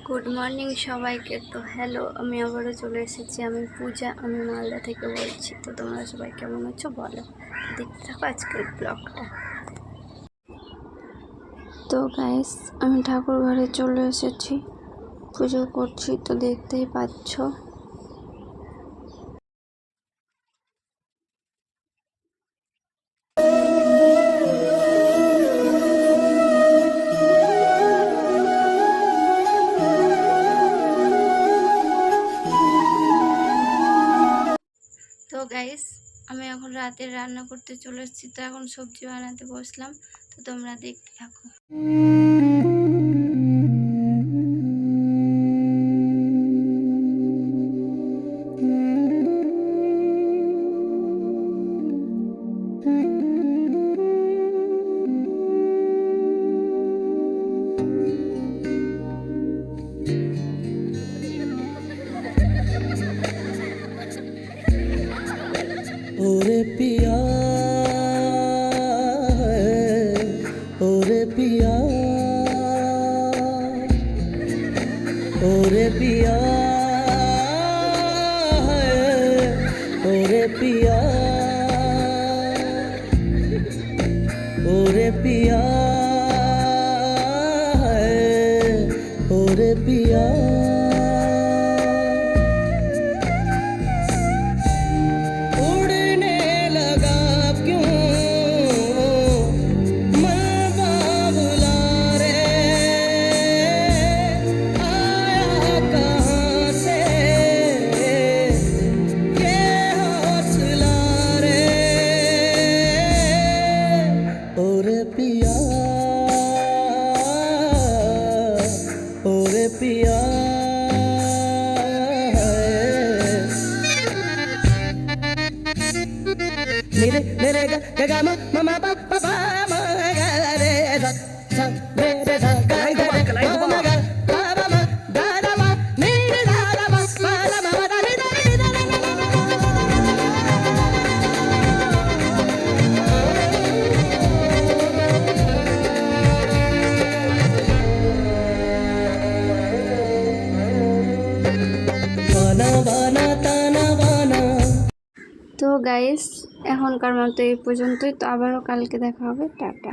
Good morning সবাইকে। তো hello, আমি আবারও চলে এসেছি। আমি পূজা, আমি মালদা থেকে বলছি। তো তোমরা সবাই কেমন আছো বলো, দেখতে থাকো আজকের ব্লগটা। তো গাইস, আমি ঠাকুর ঘরে চলে এসেছি, পুজো করছি, তো দেখতেই পাচ্ছ। তো গাইস, আমি এখন রাতে রান্না করতে চলে এসেছি। তো এখন সবজি বানাতে বসলাম, তো তোমরা দেখতে থাকো। ओरे पिया ओरे पिया ओरे पिया ओरे पिया ओरे पिया ओरे पिया पिया ओरे पिया मेरे मेरे ग ग म म म प प प म ग रे ध ध रे रे ध ग ग रे म म ग प प म ग ध म नि रे ध ध म प ल म ध नि ध नि ध नि বানা বানা তানা বানা। তো গাইস, এখনকার মতো এই পর্যন্তই। তো আবারও কালকে দেখা হবে। টাটা।